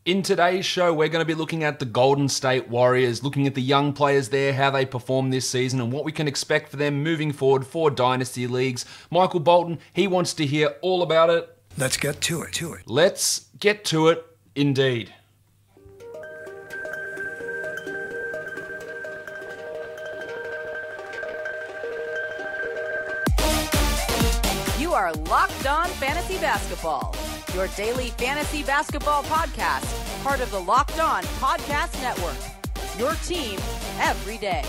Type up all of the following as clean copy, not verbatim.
In today's show, we're going to be looking at the Golden State Warriors, looking at the young players there, how they performed this season, and what we can expect for them moving forward for Dynasty leagues. Michael Bolton, he wants to hear all about it. Let's get to it. Let's get to it, indeed. You are Locked On Fantasy Basketball, your daily fantasy basketball podcast, part of the Locked On Podcast Network, your team every day.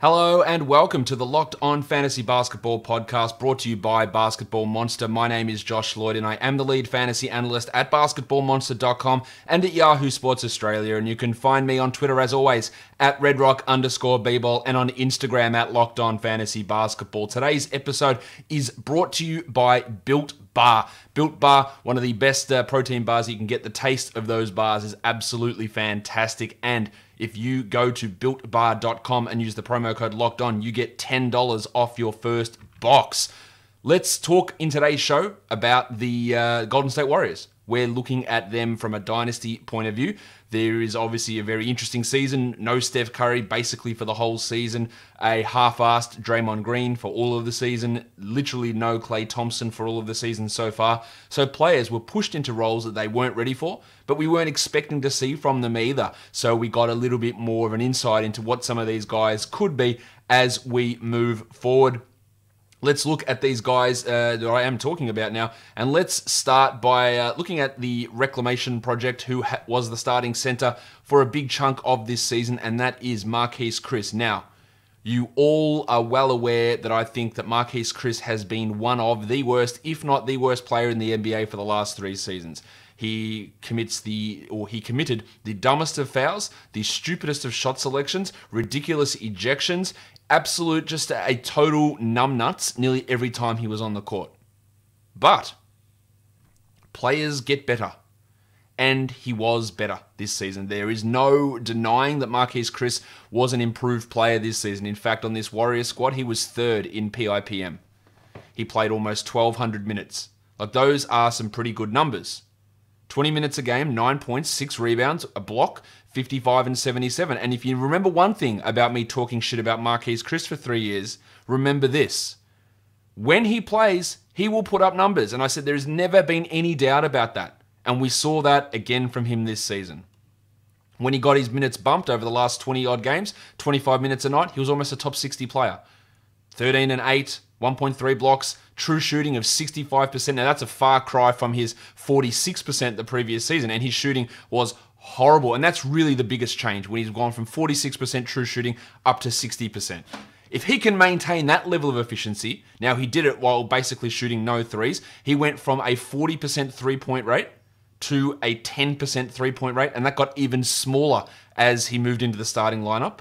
Hello and welcome to the Locked On Fantasy Basketball podcast brought to you by Basketball Monster. My name is Josh Lloyd and I am the lead fantasy analyst at basketballmonster.com and at Yahoo Sports Australia. And you can find me on Twitter as always at redrock_bball and on Instagram at Locked On Fantasy Basketball. Today's episode is brought to you by Built Bar. Built Bar, one of the best protein bars you can get. The taste of those bars is absolutely fantastic. And if you go to builtbar.com and use the promo code Locked On, you get $10 off your first box. Let's talk in today's show about the Golden State Warriors. We're looking at them from a dynasty point of view. There is obviously a very interesting season. No Steph Curry basically for the whole season. A half-assed Draymond Green for all of the season. Literally no Klay Thompson for all of the season so far. So players were pushed into roles that they weren't ready for, but we weren't expecting to see from them either. So we got a little bit more of an insight into what some of these guys could be as we move forward. Let's look at these guys that I am talking about now, and let's start by looking at the Reclamation Project, who was the starting center for a big chunk of this season, and that is Marquese Chriss. Now, you all are well aware that I think that Marquis Kris has been one of the worst, if not the worst player in the NBA for the last 3 seasons. He committed the dumbest of fouls, the stupidest of shot selections, ridiculous ejections, absolute just a total numbnuts nearly every time he was on the court. But players get better. And he was better this season. There is no denying that Marquese Chriss was an improved player this season. In fact, on this Warriors squad, he was 3rd in PIPM. He played almost 1,200 minutes. Like, those are some pretty good numbers. 20 minutes a game, 9 points, 6 rebounds, a block, 55 and 77. And if you remember one thing about me talking shit about Marquese Chriss for 3 years, remember this. When he plays, he will put up numbers. And I said there's never been any doubt about that. And we saw that again from him this season. When he got his minutes bumped over the last 20-odd games, 25 minutes a night, he was almost a top 60 player. 13 and 8, 1.3 blocks, true shooting of 65%. Now, that's a far cry from his 46% the previous season, and his shooting was horrible. And that's really the biggest change, when he's gone from 46% true shooting up to 60%. If he can maintain that level of efficiency, now he did it while basically shooting no threes. He went from a 40% three-point rate to a 10% three-point rate, and that got even smaller as he moved into the starting lineup.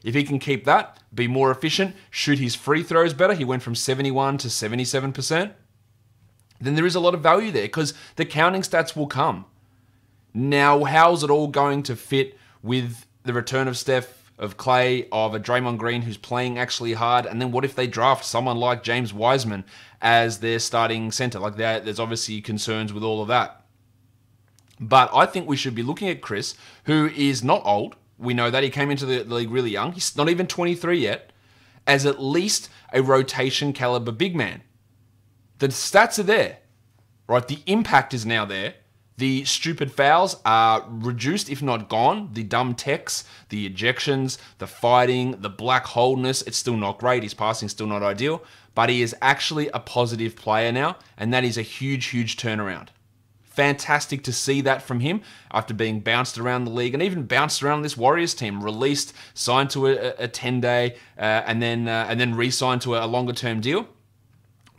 If he can keep that, be more efficient, shoot his free throws better, he went from 71 to 77%, then there is a lot of value there because the counting stats will come. Now, how's it all going to fit with the return of Steph, of Klay, of a Draymond Green who's playing actually hard, and then what if they draft someone like James Wiseman as their starting center? Like, there's obviously concerns with all of that. But I think we should be looking at Chris, who is not old. We know that he came into the league really young. He's not even 23 yet, as at least a rotation caliber big man. The stats are there, right? The impact is now there. The stupid fouls are reduced, if not gone. The dumb techs, the ejections, the fighting, the black holeness, it's still not great. His passing's still not ideal, but he is actually a positive player now, and that is a huge, huge turnaround. Fantastic to see that from him after being bounced around the league and even bounced around this Warriors team, released, signed to a 10-day, and then re-signed to a longer-term deal.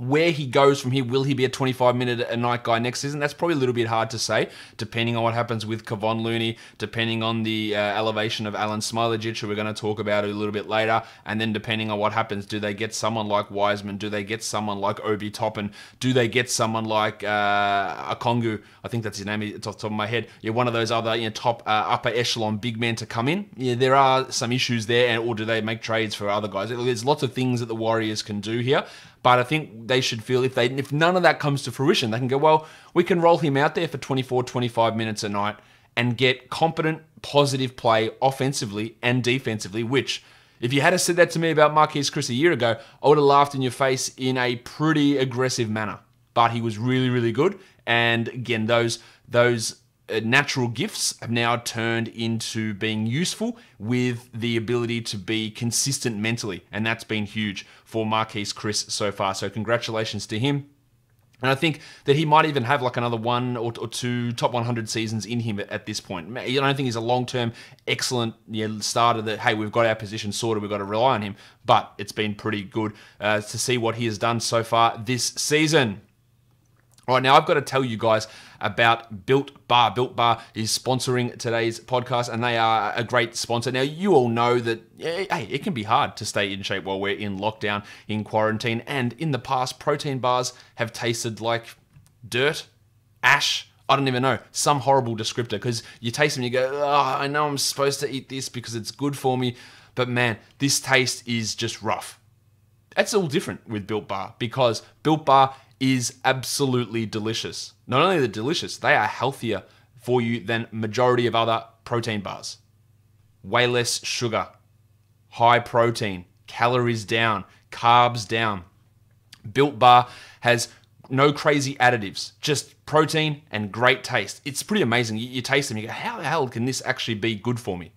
Where he goes from here, will he be a 25-minute-a-night guy next season? That's probably a little bit hard to say, depending on what happens with Kevon Looney, depending on the elevation of Alen Smailagic, who we're going to talk about a little bit later, and then depending on what happens, do they get someone like Wiseman? Do they get someone like Obi Toppin? Do they get someone like Okongwu? I think that's his name, it's off the top of my head. Yeah, one of those other top upper echelon big men to come in. Yeah, there are some issues there, or do they make trades for other guys? There's lots of things that the Warriors can do here. But I think they should feel if none of that comes to fruition, they can go, well, we can roll him out there for 24, 25 minutes a night and get competent, positive play offensively and defensively, which, if you had said that to me about Marquese Chriss a year ago, I would have laughed in your face in a pretty aggressive manner. But he was really, really good. And again, those natural gifts have now turned into being useful with the ability to be consistent mentally. And that's been huge for Marquise Chris so far. So congratulations to him. And I think that he might even have like another one or two top 100 seasons in him at this point. I don't think he's a long-term excellent starter that, hey, we've got our position sorted, we've got to rely on him. But it's been pretty good to see what he has done so far this season. All right, now I've got to tell you guys about Built Bar. Built Bar is sponsoring today's podcast, and they are a great sponsor. Now, you all know that, hey, it can be hard to stay in shape while we're in lockdown, in quarantine, and in the past, protein bars have tasted like dirt, ash, I don't even know, some horrible descriptor, because you taste them and you go, oh, I know I'm supposed to eat this because it's good for me, but man, this taste is just rough. That's all different with Built Bar, because Built Bar is absolutely delicious. Not only are they delicious, they are healthier for you than majority of other protein bars. Way less sugar, high protein, calories down, carbs down. Built Bar has no crazy additives, just protein and great taste. It's pretty amazing. You taste them, you go, how the hell can this actually be good for me?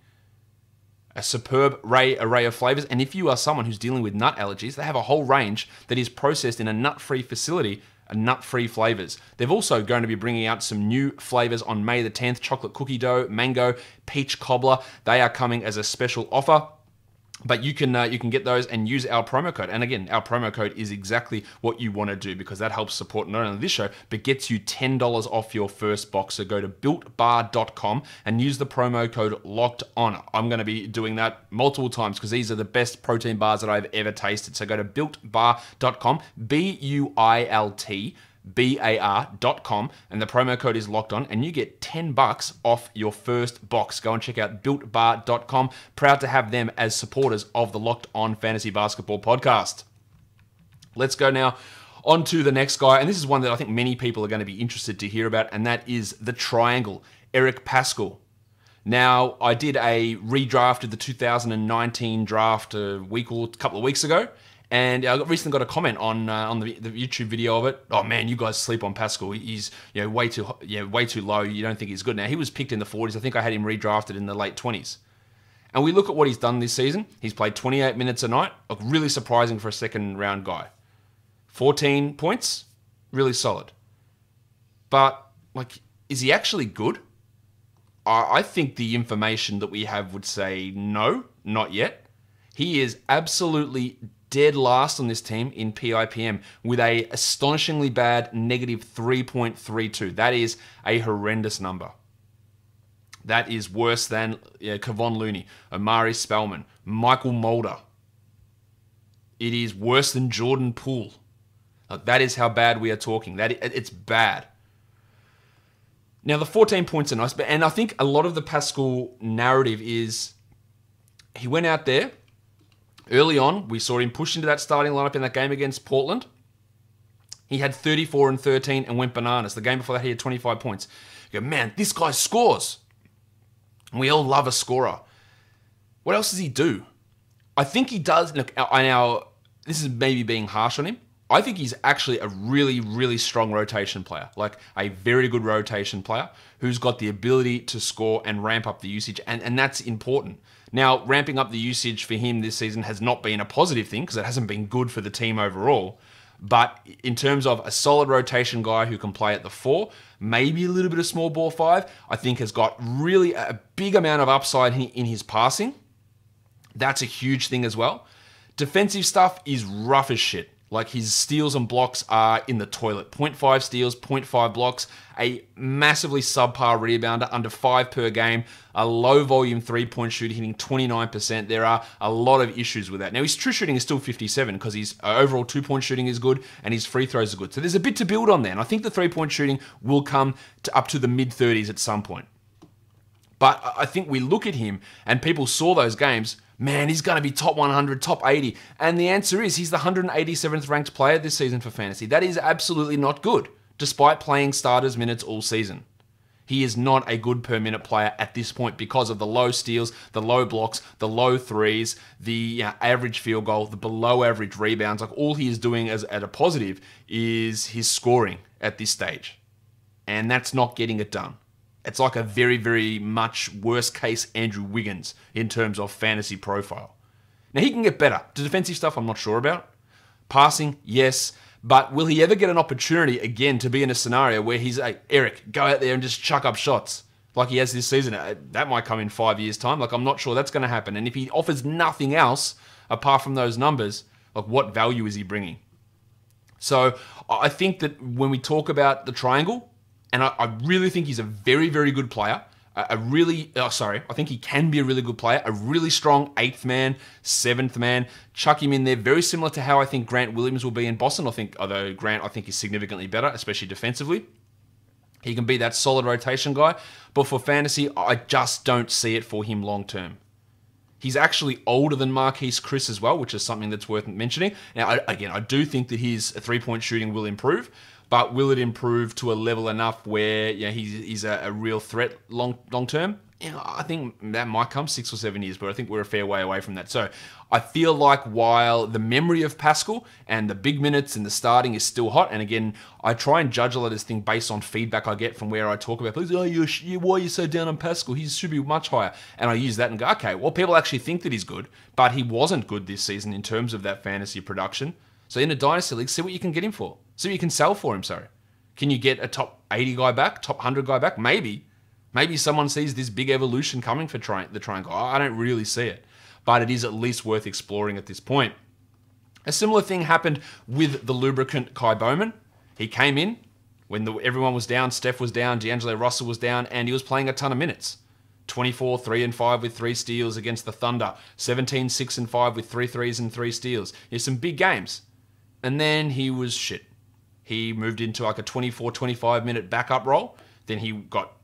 A superb array of flavors. And if you are someone who's dealing with nut allergies, they have a whole range that is processed in a nut-free facility, nut-free flavors. They're also going to be bringing out some new flavors on May the 10th, chocolate cookie dough, mango, peach cobbler. They are coming as a special offer. But you can get those and use our promo code. And again, our promo code is exactly what you want to do, because that helps support not only this show, but gets you $10 off your first box. So go to builtbar.com and use the promo code LOCKEDON. I'm going to be doing that multiple times because these are the best protein bars that I've ever tasted. So go to builtbar.com, BUILTBAR.com, and the promo code is locked on, and you get $10 off your first box. Go and check out builtbar.com. Proud to have them as supporters of the Locked On Fantasy Basketball podcast. Let's go now on to the next guy, and this is one that I think many people are going to be interested to hear about, and that is the Triangle, Eric Paschall. Now, I did a redraft of the 2019 draft a couple of weeks ago, and I recently got a comment on the YouTube video of it. Oh man, you guys sleep on Paschall. He's way too low. You don't think he's good. Now he was picked in the 40s. I think I had him redrafted in the late 20s. And we look at what he's done this season. He's played 28 minutes a night. Really surprising for a second round guy. 14 points, really solid. But is he actually good? I think the information that we have would say no, not yet. He is absolutely dead last on this team in PIPM with a astonishingly bad negative 3.32. That is a horrendous number. That is worse than Kevon Looney, Omari Spellman, Michael Mulder. It is worse than Jordan Poole. That is how bad we are talking. It's bad. Now, the 14 points are nice, and I think a lot of the Paschall narrative is he went out there. Early on, we saw him push into that starting lineup in that game against Portland. He had 34 and 13 and went bananas. The game before that, he had 25 points. You go, man, this guy scores. And we all love a scorer. What else does he do? I think he does. Look, this is maybe being harsh on him. I think he's actually a really, really strong rotation player. Like a very good rotation player who's got the ability to score and ramp up the usage. And that's important. Now, ramping up the usage for him this season has not been a positive thing because it hasn't been good for the team overall. But in terms of a solid rotation guy who can play at the 4, maybe a little bit of small ball 5, I think has got really a big amount of upside in his passing. That's a huge thing as well. Defensive stuff is rough as shit. Like his steals and blocks are in the toilet. 0.5 steals, 0.5 blocks, a massively subpar rebounder, under 5 per game, a low volume 3-point shooter hitting 29%. There are a lot of issues with that. Now his true shooting is still 57 because his overall 2-point shooting is good and his free throws are good. So there's a bit to build on there. And I think the 3-point shooting will come up to the mid-30s at some point. But I think we look at him and people saw those games. man, he's going to be top 100, top 80. And the answer is he's the 187th ranked player this season for fantasy. That is absolutely not good, despite playing starters minutes all season. He is not a good per minute player at this point because of the low steals, the low blocks, the low threes, the average field goal, the below average rebounds. Like all he is doing as at a positive is his scoring at this stage. And that's not getting it done. It's like a very, very much worse case Andrew Wiggins in terms of fantasy profile. Now he can get better. The defensive stuff I'm not sure about. Passing, yes. But will he ever get an opportunity again to be in a scenario where he's like, Eric, go out there and just chuck up shots like he has this season? That might come in 5 years' time. Like, I'm not sure that's going to happen. And if he offers nothing else apart from those numbers, like what value is he bringing? So I think that when we talk about the triangle, and I really think he's a very, very good player. I think he can be a really good player. A really strong 8th man, 7th man. Chuck him in there. Very similar to how I think Grant Williams will be in Boston. Although Grant, I think, is significantly better, especially defensively. He can be that solid rotation guy. But for fantasy, I just don't see it for him long term. He's actually older than Marquese Chriss as well, which is something that's worth mentioning. Now, I do think that his 3-point shooting will improve. But will it improve to a level enough where he's a real threat long term? I think that might come 6 or 7 years, but I think we're a fair way away from that. So I feel like while the memory of Paschall and the big minutes and the starting is still hot, and again, I try and judge a lot of this thing based on feedback I get from where I talk about people. Why are you so down on Paschall? He should be much higher. And I use that and go, okay, well, people actually think that he's good, but he wasn't good this season in terms of that fantasy production. So in a Dynasty League, see what you can get him for. See what you can sell for him, sorry. Can you get a top 80 guy back, top 100 guy back? Maybe. Maybe someone sees this big evolution coming for the triangle. I don't really see it. But it is at least worth exploring at this point. A similar thing happened with the lubricant Kai Bowman. He came in when everyone was down, Steph was down, D'Angelo Russell was down, and he was playing a ton of minutes. 24, 3 and 5 with 3 steals against the Thunder. 17, 6 and 5 with 3 threes and 3 steals. There's some big games. And then he was shit. He moved into like a 24, 25 minute backup role. Then he got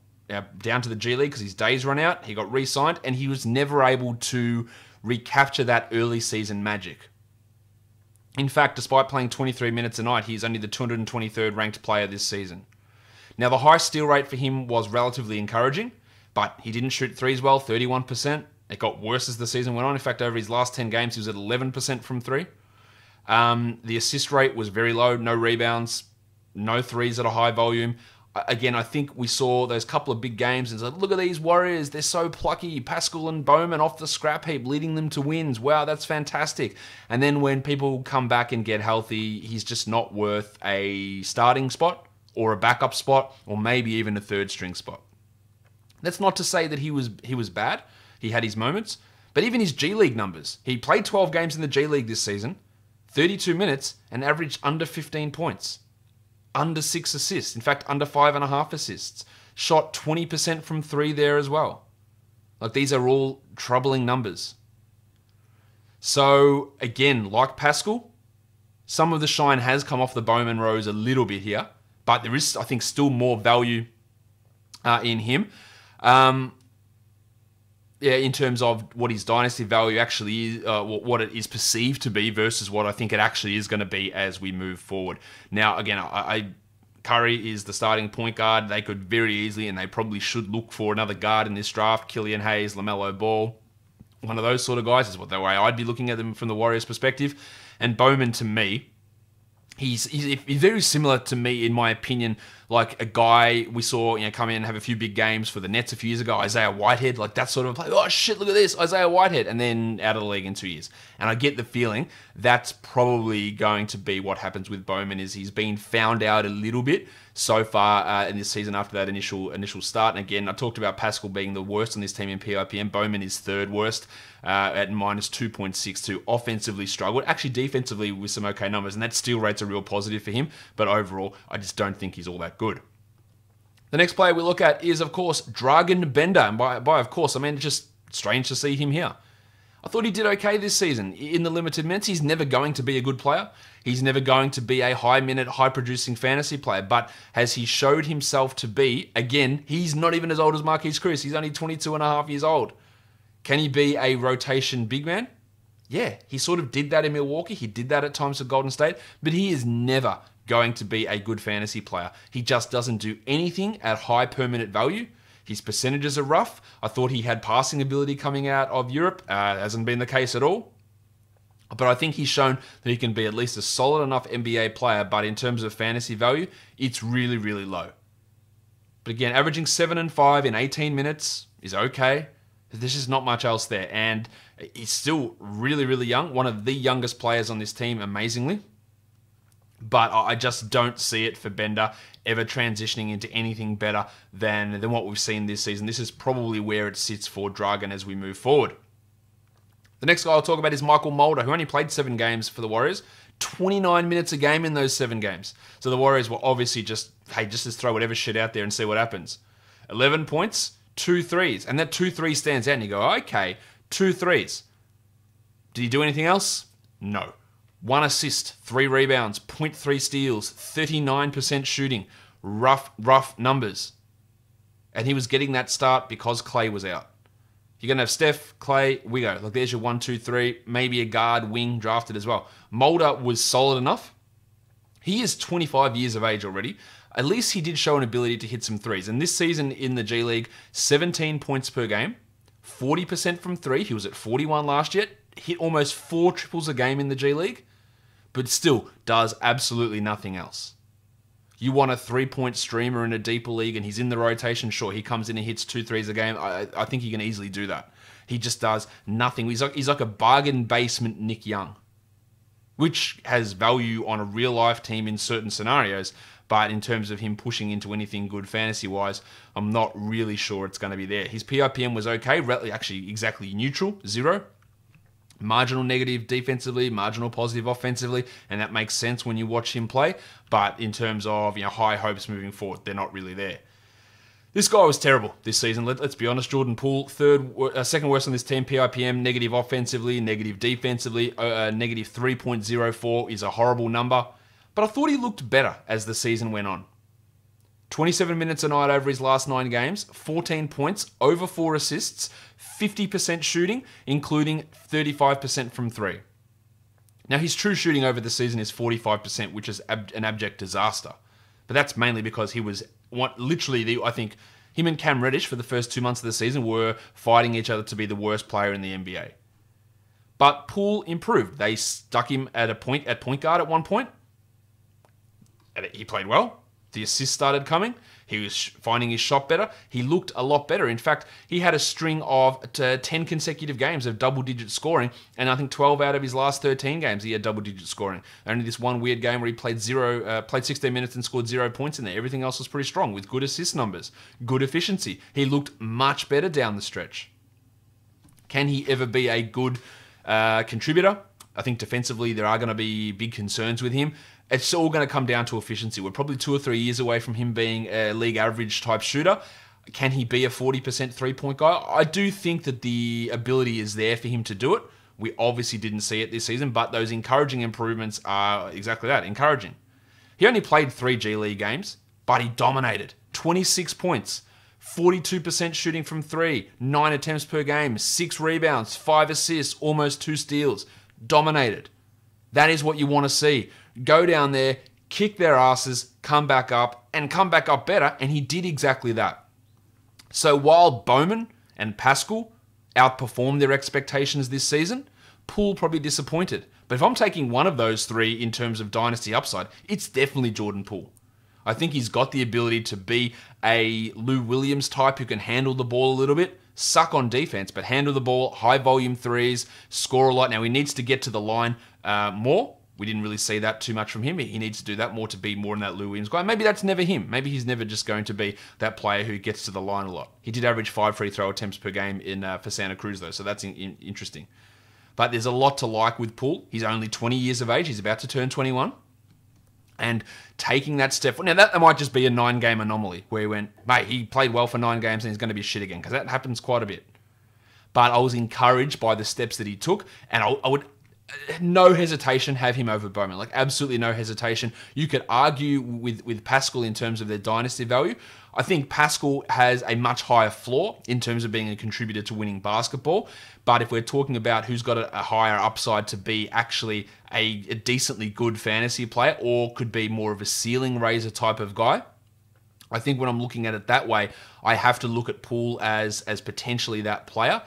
down to the G League because his days run out. He got re-signed and he was never able to recapture that early season magic. In fact, despite playing 23 minutes a night, he's only the 223rd ranked player this season. Now, the high steal rate for him was relatively encouraging, but he didn't shoot threes well, 31%. It got worse as the season went on. In fact, over his last 10 games, he was at 11% from 3. The assist rate was very low, no rebounds, no threes at a high volume. Again, I think we saw those couple of big games and said, look at these Warriors, they're so plucky. Paschall and Bowman off the scrap heap, leading them to wins. Wow, that's fantastic. And then when people come back and get healthy, he's just not worth a starting spot or a backup spot or maybe even a third string spot. That's not to say that he was bad. He had his moments. But even his G League numbers. He played 12 games in the G League this season. 32 minutes and averaged under 15 points. Under 6 assists. In fact, under 5.5 assists. Shot 20% from 3 there as well. Like, these are all troubling numbers. So, again, like Paschall, some of the shine has come off the Bowman rose a little bit here. But there is, I think, still more value in him. In terms of what his dynasty value actually is, what it is perceived to be versus what I think it actually is going to be as we move forward. Now, again, Curry is the starting point guard. They could very easily, and they probably should look for another guard in this draft. Killian Hayes, LaMelo Ball, one of those sort of guys is the way I'd be looking at them from the Warriors' perspective. And Bowman, to me, he's very similar to me, in my opinion, like a guy we saw come in and have a few big games for the Nets a few years ago, Isaiah Whitehead, like that sort of play. Oh shit, look at this, Isaiah Whitehead, and then out of the league in 2 years. And I get the feeling that's probably going to be what happens with Bowman, is he's been found out a little bit so far in this season after that initial start. And again, I talked about Paschall being the worst on this team in PIPM. Bowman is third worst at minus 2.62. Offensively struggled. Actually, defensively with some okay numbers, and that steal rate's a real positive for him. But overall, I just don't think he's all that good. The next player we look at is, of course, Dragan Bender. And by of course, I mean, it's just strange to see him here. I thought he did okay this season. In the limited minutes, he's never going to be a good player. He's never going to be a high-minute, high-producing fantasy player. But as he showed himself to be, again, he's not even as old as Marquis Kris. He's only 22 and a half years old. Can he be a rotation big man? Yeah, he sort of did that in Milwaukee. He did that at times at Golden State, but he is never going to be a good fantasy player. He just doesn't do anything at high permanent value. His percentages are rough. I thought he had passing ability coming out of Europe. Hasn't been the case at all. But I think he's shown that he can be at least a solid enough NBA player, but in terms of fantasy value, it's really, really low. But again, averaging 7 and 5 in 18 minutes is okay. There's just not much else there. And he's still really, really young. One of the youngest players on this team, amazingly. But I just don't see it for Bender ever transitioning into anything better than what we've seen this season. This is probably where it sits for Dragan as we move forward. The next guy I'll talk about is Michael Mulder, who only played 7 games for the Warriors. 29 minutes a game in those 7 games. So the Warriors were obviously just throw whatever shit out there and see what happens. 11 points, 2 threes. And that 2 3 stands out and you go, okay, 2 threes. Did he do anything else? No. 1 assist, 3 rebounds, 0.3 steals, 39% shooting. Rough numbers. And he was getting that start because Clay was out. You're going to have Steph, Clay, we go. Look, there's your 1, 2, 3. Maybe a guard, wing drafted as well. Mulder was solid enough. He is 25 years of age already. At least he did show an ability to hit some threes. And this season in the G League, 17 points per game, 40% from 3. He was at 41 last year. Hit almost 4 triples a game in the G League. But still does absolutely nothing else. You want a 3-point streamer in a deeper league and he's in the rotation, sure, he comes in and hits 2 threes a game. I think he can easily do that. He just does nothing. He's like a bargain basement Nick Young, which has value on a real-life team in certain scenarios, but in terms of him pushing into anything good fantasy-wise, I'm not really sure it's going to be there. His PIPM was okay, actually exactly neutral, 0. Marginal negative defensively, marginal positive offensively, and that makes sense when you watch him play. But in terms of high hopes moving forward, they're not really there. This guy was terrible this season. Let's be honest. Jordan Poole, second worst on this team. PIPM, negative offensively, negative defensively. Negative 3.04 is a horrible number. But I thought he looked better as the season went on. 27 minutes a night over his last 9 games, 14 points, over 4 assists, 50% shooting, including 35% from 3. Now, his true shooting over the season is 45%, which is an abject disaster. But that's mainly because he was I think him and Cam Reddish for the first 2 months of the season were fighting each other to be the worst player in the NBA. But Poole improved. They stuck him at point guard at one point. And he played well. The assists started coming. He was finding his shot better. He looked a lot better. In fact, he had a string of 10 consecutive games of double-digit scoring, and I think 12 out of his last 13 games he had double-digit scoring. Only this one weird game where he played 16 minutes and scored 0 points in there. Everything else was pretty strong with good assist numbers, good efficiency. He looked much better down the stretch. Can he ever be a good contributor? I think defensively there are going to be big concerns with him. It's all going to come down to efficiency. We're probably 2 or 3 years away from him being a league average type shooter. Can he be a 40% three-point guy? I do think that the ability is there for him to do it. We obviously didn't see it this season, but those encouraging improvements are exactly that, encouraging. He only played 3 G League games, but he dominated. 26 points, 42% shooting from 3, 9 attempts per game, 6 rebounds, 5 assists, almost 2 steals. Dominated. That is what you want to see. Go down there, kick their asses, come back up better, and he did exactly that. So while Bowman and Paschall outperformed their expectations this season, Poole probably disappointed. But if I'm taking one of those 3 in terms of dynasty upside, it's definitely Jordan Poole. I think he's got the ability to be a Lou Williams type who can handle the ball a little bit, suck on defense, but handle the ball, high volume threes, score a lot. Now he needs to get to the line more. We didn't really see that too much from him. He needs to do that more to be more in that Lou Williams guy. Maybe that's never him. Maybe he's never just going to be that player who gets to the line a lot. He did average 5 free throw attempts per game for Santa Cruz, though, so that's interesting. But there's a lot to like with Poole. He's only 20 years of age. He's about to turn 21. And taking that step... Now, that might just be a 9-game anomaly where he went, mate, he played well for 9 games and he's going to be shit again, because that happens quite a bit. But I was encouraged by the steps that he took, and no hesitation, have him over Bowman. Like, absolutely no hesitation. You could argue with Paschall in terms of their dynasty value. I think Paschall has a much higher floor in terms of being a contributor to winning basketball. But if we're talking about who's got a higher upside to be actually a decently good fantasy player, or could be more of a ceiling raiser type of guy, I think when I'm looking at it that way, I have to look at Poole as potentially that player.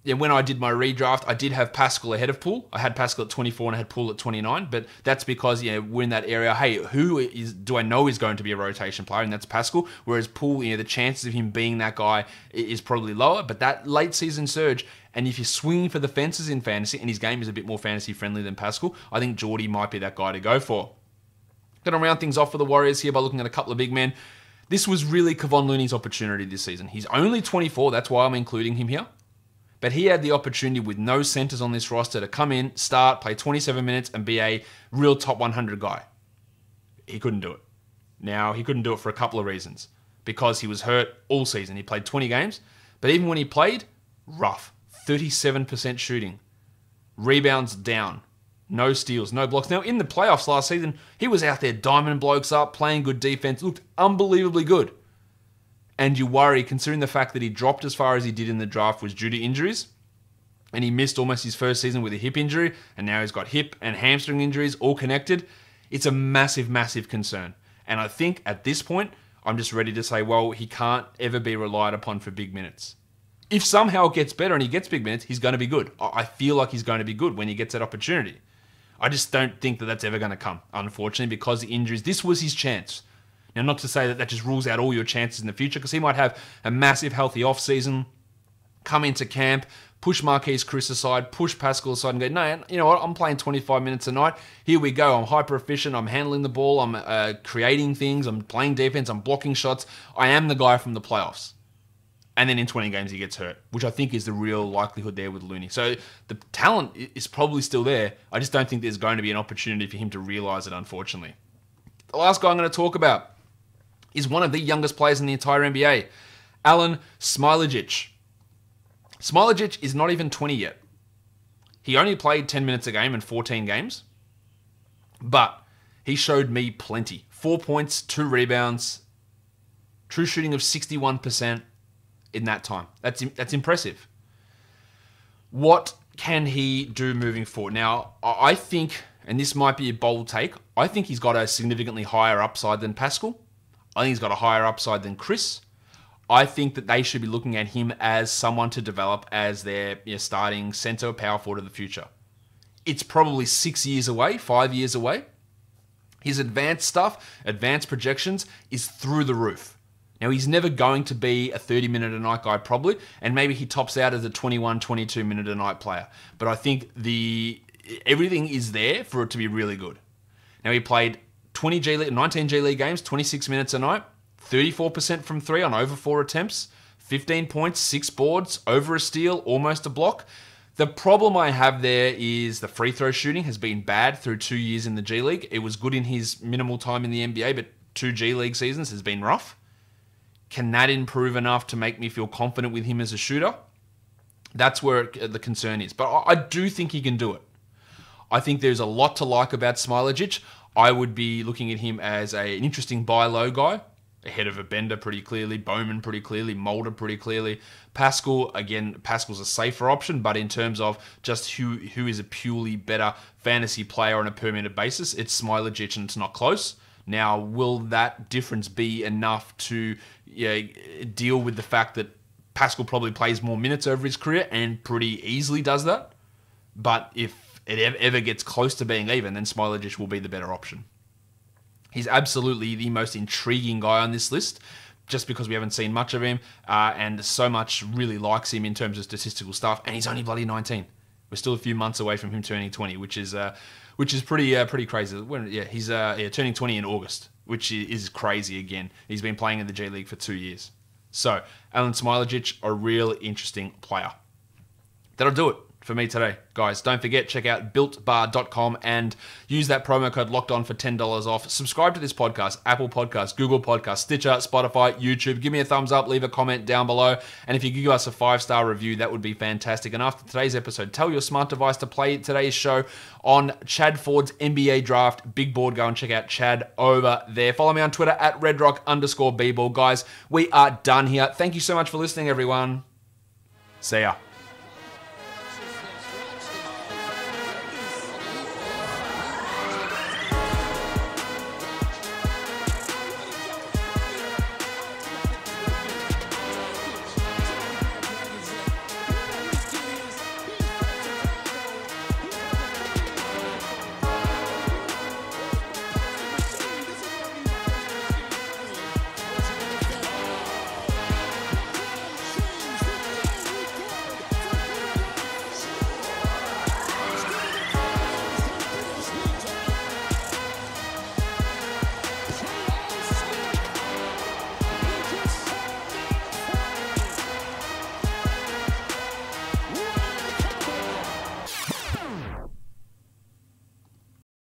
When I did my redraft, I did have Paschall ahead of Poole. I had Paschall at 24 and I had Poole at 29, but that's because we're in that area. Hey, who do I know is going to be a rotation player? And that's Paschall. Whereas Poole, the chances of him being that guy is probably lower. But that late season surge, and if you're swinging for the fences in fantasy, and his game is a bit more fantasy friendly than Paschall, I think Jordy might be that guy to go for. Going to round things off for the Warriors here by looking at a couple of big men. This was really Kevon Looney's opportunity this season. He's only 24. That's why I'm including him here. But he had the opportunity with no centers on this roster to come in, start, play 27 minutes, and be a real top 100 guy. He couldn't do it. Now, he couldn't do it for a couple of reasons. Because he was hurt all season. He played 20 games. But even when he played, rough. 37% shooting. Rebounds down. No steals, no blocks. Now, in the playoffs last season, he was out there diamond blokes up, playing good defense, looked unbelievably good. And you worry, considering the fact that he dropped as far as he did in the draft was due to injuries, and he missed almost his first season with a hip injury, and now he's got hip and hamstring injuries all connected. It's a massive, massive concern. And I think at this point, I'm just ready to say, well, he can't ever be relied upon for big minutes. If somehow it gets better and he gets big minutes, he's going to be good. I feel like he's going to be good when he gets that opportunity. I just don't think that that's ever going to come, unfortunately, because the injuries. This was his chance. Now, not to say that that just rules out all your chances in the future, because he might have a massive healthy offseason, come into camp, push Marquese Chriss aside, push Paschall aside and go, no, you know what, I'm playing 25 minutes a night. Here we go. I'm hyper efficient. I'm handling the ball. I'm creating things. I'm playing defense. I'm blocking shots. I am the guy from the playoffs. And then in 20 games, he gets hurt, which I think is the real likelihood there with Looney. So the talent is probably still there. I just don't think there's going to be an opportunity for him to realize it, unfortunately. The last guy I'm going to talk about is one of the youngest players in the entire NBA, Alen Smailagic. Smailagic is not even 20 yet. He only played 10 minutes a game in 14 games, but he showed me plenty. 4 points, 2 rebounds, true shooting of 61% in that time. That's impressive. What can he do moving forward? Now, I think, and this might be a bold take, I think he's got a significantly higher upside than Paschall. I think he's got a higher upside than Chris. I think that they should be looking at him as someone to develop as their starting center power forward of the future. It's probably 6 years away, 5 years away. His advanced stuff, advanced projections, is through the roof. Now, he's never going to be a 30-minute-a-night guy, probably, and maybe he tops out as a 21, 22-minute-a-night player. But I think everything is there for it to be really good. Now, he played 19 G League games, 26 minutes a night, 34% from 3 on over 4 attempts, 15 points, 6 boards, over a steal, almost a block. The problem I have there is the free throw shooting has been bad through 2 years in the G League. It was good in his minimal time in the NBA, but 2 G League seasons has been rough. Can that improve enough to make me feel confident with him as a shooter? That's where the concern is. But I do think he can do it. I think there's a lot to like about Smailagic. I would be looking at him as an interesting buy low guy, ahead of a Bender pretty clearly, Bowman pretty clearly, Mulder pretty clearly. Paschall, again, Paschall's a safer option, but in terms of just who is a purely better fantasy player on a per minute basis, it's Smailagic and it's not close. Now, will that difference be enough to deal with the fact that Paschall probably plays more minutes over his career and pretty easily does that? But if it ever gets close to being even, then Smailagic will be the better option. He's absolutely the most intriguing guy on this list, just because we haven't seen much of him, and so much really likes him in terms of statistical stuff, and he's only bloody 19. We're still a few months away from him turning 20, which is pretty crazy. He's turning 20 in August, which is crazy again. He's been playing in the G League for 2 years. So, Alen Smailagic, a real interesting player. That'll do it for me today, guys. Don't forget, check out builtbar.com and use that promo code locked on for $10 off. Subscribe to this podcast, Apple Podcasts, Google Podcasts, Stitcher, Spotify, YouTube. Give me a thumbs up, leave a comment down below. And if you give us a 5-star review, that would be fantastic. And after today's episode, tell your smart device to play today's show on Chad Ford's NBA Draft Big Board. Go and check out Chad over there. Follow me on Twitter at redrock_bball. Guys, we are done here. Thank you so much for listening, everyone. See ya.